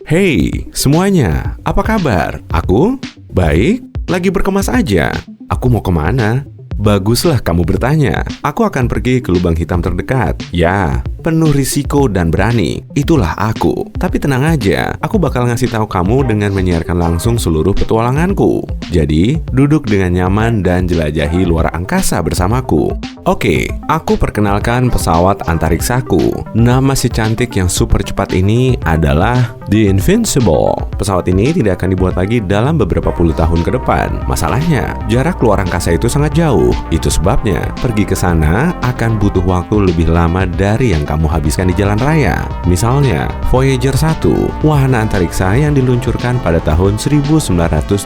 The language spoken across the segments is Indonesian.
Hey semuanya, apa kabar? Aku baik, lagi berkemas aja. Aku mau kemana? Baguslah kamu bertanya. Aku akan pergi ke lubang hitam terdekat. Ya, penuh risiko dan berani. Itulah aku. Tapi tenang aja, aku bakal ngasih tahu kamu dengan menyiarkan langsung seluruh petualanganku. Jadi, duduk dengan nyaman dan jelajahi luar angkasa bersamaku. Oke, aku perkenalkan pesawat antariksaku. Nama si cantik yang super cepat ini adalah The Invincible. Pesawat ini tidak akan dibuat lagi dalam beberapa puluh tahun ke depan. Masalahnya, jarak luar angkasa itu sangat jauh. Itu sebabnya, pergi ke sana akan butuh waktu lebih lama dari yang kamu habiskan di jalan raya. Misalnya, Voyager 1, wahana antariksa yang diluncurkan pada tahun 1977,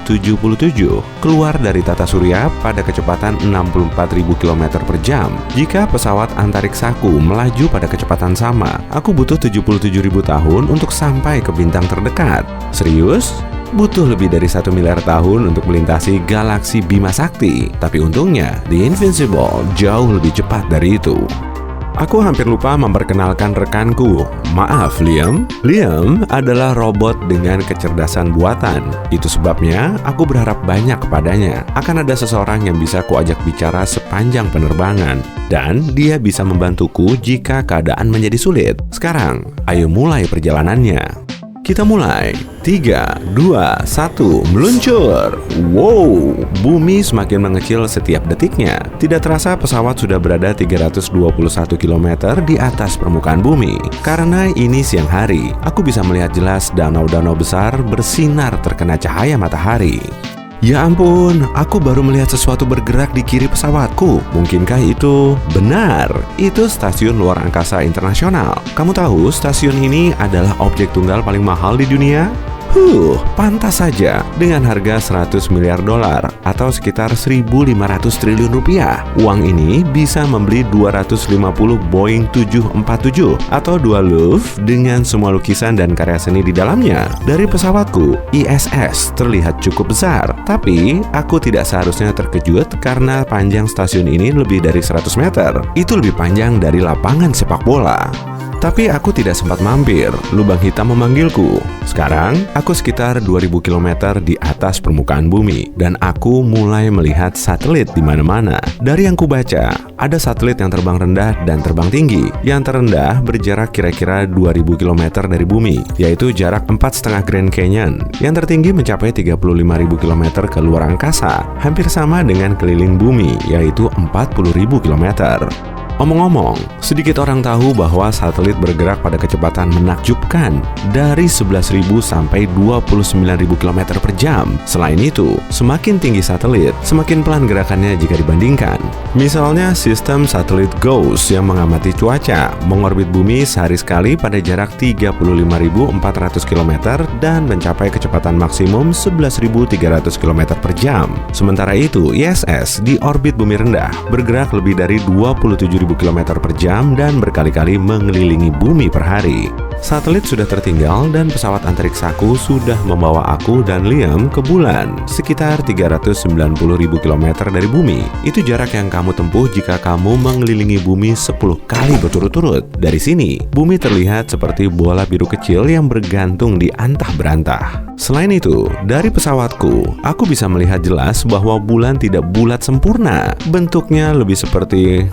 keluar dari tata surya pada kecepatan 64.000 km per jam. Jika pesawat antariksaku melaju pada kecepatan sama, aku butuh 77.000 tahun untuk sampai ke bintang terdekat. Serius? Butuh lebih dari 1 miliar tahun untuk melintasi galaksi Bima Sakti. Tapi untungnya, The Invincible jauh lebih cepat dari itu. Aku hampir lupa memperkenalkan rekanku. Maaf, Liam. Liam adalah robot dengan kecerdasan buatan. Itu sebabnya aku berharap banyak kepadanya. Akan ada seseorang yang bisa kuajak bicara sepanjang penerbangan. Dan dia bisa membantuku jika keadaan menjadi sulit. Sekarang, ayo mulai perjalanannya. Kita mulai. 3, 2, 1, meluncur. Wow, bumi semakin mengecil setiap detiknya. Tidak terasa pesawat sudah berada 321 km di atas permukaan bumi. Karena ini siang hari, aku bisa melihat jelas danau-danau besar bersinar terkena cahaya matahari. Ya ampun, aku baru melihat sesuatu bergerak di kiri pesawatku. Mungkinkah itu benar? Itu stasiun luar angkasa internasional. Kamu tahu stasiun ini adalah objek tunggal paling mahal di dunia? Pantas saja dengan harga 100 miliar dolar atau sekitar 1.500 triliun rupiah. Uang ini bisa membeli 250 Boeing 747 atau 2 Louvre dengan semua lukisan dan karya seni di dalamnya. Dari pesawatku, ISS terlihat cukup besar, tapi aku tidak seharusnya terkejut karena panjang stasiun ini lebih dari 100 meter. Itu lebih panjang dari lapangan sepak bola. Tapi aku tidak sempat mampir, lubang hitam memanggilku. Sekarang, aku sekitar 2000 km di atas permukaan bumi, dan aku mulai melihat satelit di mana-mana. Dari yang kubaca, ada satelit yang terbang rendah dan terbang tinggi. Yang terendah berjarak kira-kira 2000 km dari bumi, yaitu jarak 4,5 Grand Canyon. Yang tertinggi mencapai 35.000 km ke luar angkasa, hampir sama dengan keliling bumi, yaitu 40.000 km. Omong-omong, sedikit orang tahu bahwa satelit bergerak pada kecepatan menakjubkan dari 11.000 sampai 29.000 km per jam. Selain itu, semakin tinggi satelit, semakin pelan gerakannya jika dibandingkan. Misalnya sistem satelit GOES yang mengamati cuaca, mengorbit bumi sehari sekali pada jarak 35.400 km dan mencapai kecepatan maksimum 11.300 km per jam. Sementara itu, ISS di orbit bumi rendah bergerak lebih dari 27.000 km per jam dan berkali-kali mengelilingi bumi per hari. Satelit sudah tertinggal dan pesawat antariksaku sudah membawa aku dan Liam ke bulan, sekitar 390.000 km dari bumi. Itu jarak yang kamu tempuh jika kamu mengelilingi bumi 10 kali berturut-turut. Dari sini, bumi terlihat seperti bola biru kecil yang bergantung di antah berantah. Selain itu, dari pesawatku, aku bisa melihat jelas bahwa bulan tidak bulat sempurna. Bentuknya lebih seperti,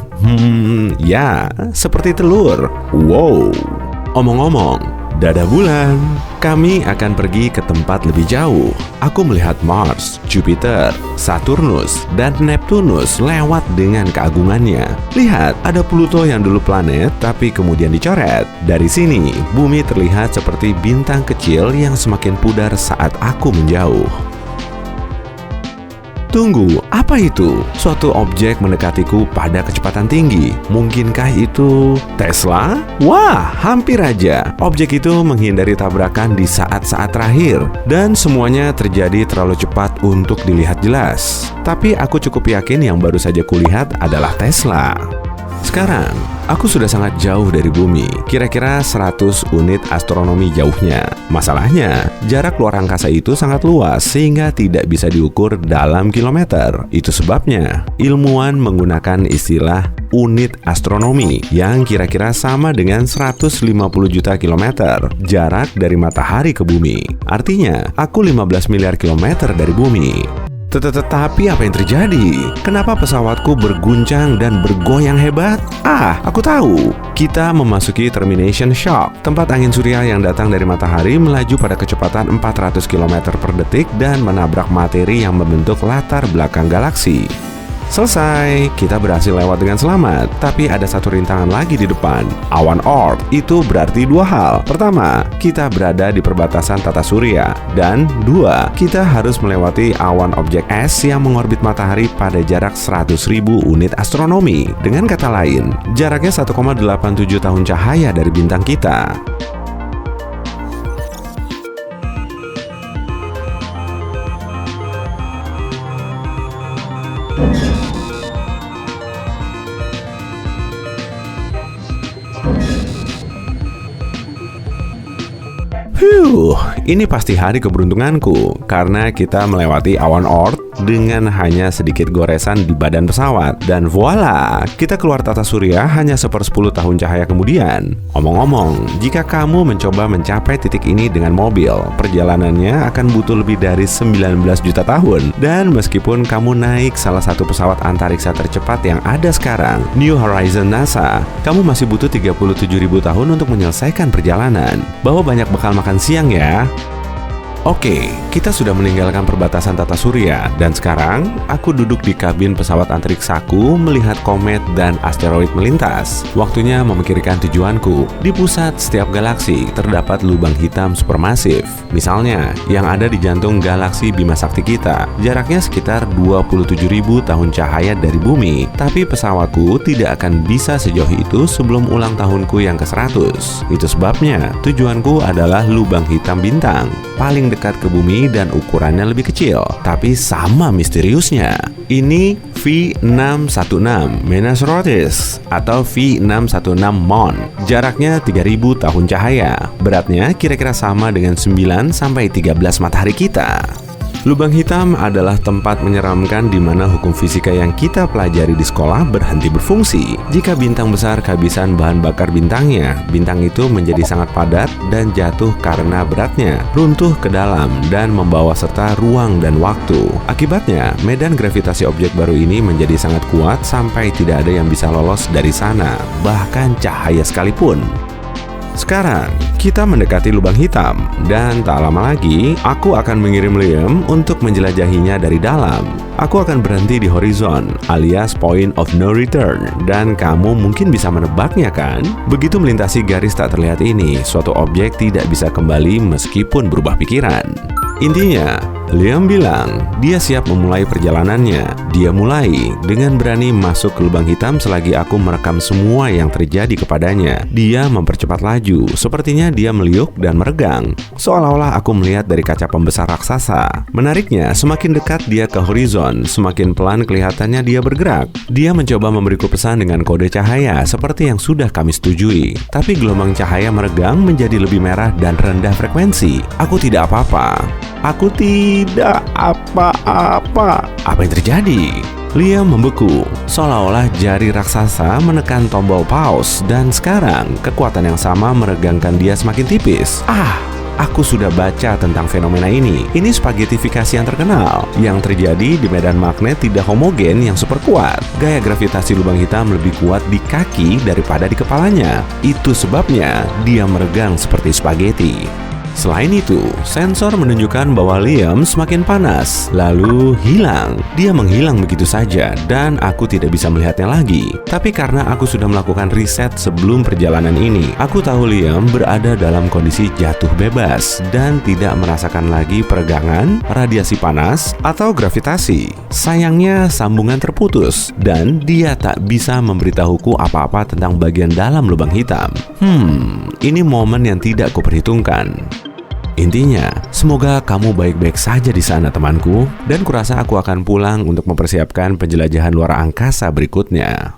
seperti telur. Wow. Omong-omong, dadah bulan. Kami akan pergi ke tempat lebih jauh. Aku melihat Mars, Jupiter, Saturnus, dan Neptunus lewat dengan keagungannya. Lihat, ada Pluto yang dulu planet, tapi kemudian dicoret. Dari sini, bumi terlihat seperti bintang kecil yang semakin pudar saat aku menjauh. Tunggu, apa itu? Suatu objek mendekatiku pada kecepatan tinggi. Mungkinkah itu Tesla? Wah, hampir aja. Objek itu menghindari tabrakan di saat-saat terakhir. Dan semuanya terjadi terlalu cepat untuk dilihat jelas. Tapi aku cukup yakin yang baru saja kulihat adalah Tesla. Sekarang, Aku sudah sangat jauh dari bumi, kira-kira 100 unit astronomi jauhnya. Masalahnya, jarak luar angkasa itu sangat luas sehingga tidak bisa diukur dalam kilometer. Itu sebabnya ilmuwan menggunakan istilah unit astronomi yang kira-kira sama dengan 150 juta kilometer jarak dari matahari ke bumi. Artinya, aku 15 miliar kilometer dari bumi. Tetapi apa yang terjadi? Kenapa pesawatku berguncang dan bergoyang hebat? Aku tahu. Kita memasuki termination shock. Tempat angin surya yang datang dari matahari melaju pada kecepatan 400 km per detik dan menabrak materi yang membentuk latar belakang galaksi. Selesai, kita berhasil lewat dengan selamat. Tapi ada satu rintangan lagi di depan, awan Oort. Itu berarti dua hal. Pertama, kita berada di perbatasan tata surya. Dan dua, kita harus melewati awan objek es yang mengorbit matahari pada jarak 100.000 unit astronomi. Dengan kata lain, jaraknya 1,87 tahun cahaya dari bintang kita. Ini pasti hari keberuntunganku karena kita melewati awan Oort dengan hanya sedikit goresan di badan pesawat. Dan voila, kita keluar tata surya hanya 1/10 tahun cahaya kemudian. Omong-omong, jika kamu mencoba mencapai titik ini dengan mobil, perjalanannya akan butuh lebih dari 19 juta tahun. Dan meskipun kamu naik salah satu pesawat antariksa tercepat yang ada sekarang, New Horizons NASA, kamu masih butuh 37.000 tahun untuk menyelesaikan perjalanan. Bawa banyak bekal makan siang ya. Oke, kita sudah meninggalkan perbatasan tata surya dan sekarang aku duduk di kabin pesawat antariksaku melihat komet dan asteroid melintas. Waktunya memikirkan tujuanku. Di pusat setiap galaksi terdapat lubang hitam supermasif. Misalnya, yang ada di jantung galaksi Bima Sakti kita. Jaraknya sekitar 27.000 tahun cahaya dari bumi. Tapi pesawatku tidak akan bisa sejauh itu sebelum ulang tahunku yang ke-100. Itu sebabnya tujuanku adalah lubang hitam bintang. Paling dekat ke bumi dan ukurannya lebih kecil, tapi sama misteriusnya. Ini V616 Menasrotis atau V616 Mon. Jaraknya 3.000 tahun cahaya. Beratnya kira-kira sama dengan 9-13 matahari kita. Lubang hitam adalah tempat menyeramkan di mana hukum fisika yang kita pelajari di sekolah berhenti berfungsi. Jika bintang besar kehabisan bahan bakar bintangnya, bintang itu menjadi sangat padat dan jatuh karena beratnya, runtuh ke dalam dan membawa serta ruang dan waktu. Akibatnya, medan gravitasi objek baru ini menjadi sangat kuat sampai tidak ada yang bisa lolos dari sana, bahkan cahaya sekalipun. Sekarang, kita mendekati lubang hitam, dan tak lama lagi, aku akan mengirim Liam untuk menjelajahinya dari dalam. Aku akan berhenti di horizon, alias point of no return, dan kamu mungkin bisa menebaknya kan? Begitu melintasi garis tak terlihat ini, suatu objek tidak bisa kembali meskipun berubah pikiran. Intinya, Liam bilang dia siap memulai perjalanannya. Dia mulai dengan berani masuk ke lubang hitam selagi aku merekam semua yang terjadi kepadanya. Dia mempercepat laju, sepertinya dia meliuk dan meregang, seolah-olah aku melihat dari kaca pembesar raksasa. Menariknya, semakin dekat dia ke horizon, semakin pelan kelihatannya dia bergerak. Dia mencoba memberiku pesan dengan kode cahaya seperti yang sudah kami setujui. Tapi gelombang cahaya meregang menjadi lebih merah dan rendah frekuensi. Aku tidak apa-apa. Aku tidak apa-apa. Apa yang terjadi? Liam membeku, seolah-olah jari raksasa menekan tombol pause, dan sekarang kekuatan yang sama meregangkan dia semakin tipis. Aku sudah baca tentang fenomena ini. Ini spaghettifikasi yang terkenal, yang terjadi di medan magnet tidak homogen yang super kuat. Gaya gravitasi lubang hitam lebih kuat di kaki daripada di kepalanya. Itu sebabnya dia meregang seperti spaghetti. Selain itu, sensor menunjukkan bahwa Liam semakin panas, lalu hilang. Dia menghilang begitu saja, dan aku tidak bisa melihatnya lagi. Tapi karena aku sudah melakukan riset sebelum perjalanan ini, aku tahu Liam berada dalam kondisi jatuh bebas dan tidak merasakan lagi peregangan, radiasi panas, atau gravitasi. Sayangnya, sambungan terputus, dan dia tak bisa memberitahuku apa-apa tentang bagian dalam lubang hitam. Ini momen yang tidak kuperhitungkan. Intinya, semoga kamu baik-baik saja di sana temanku, dan kurasa aku akan pulang untuk mempersiapkan penjelajahan luar angkasa berikutnya.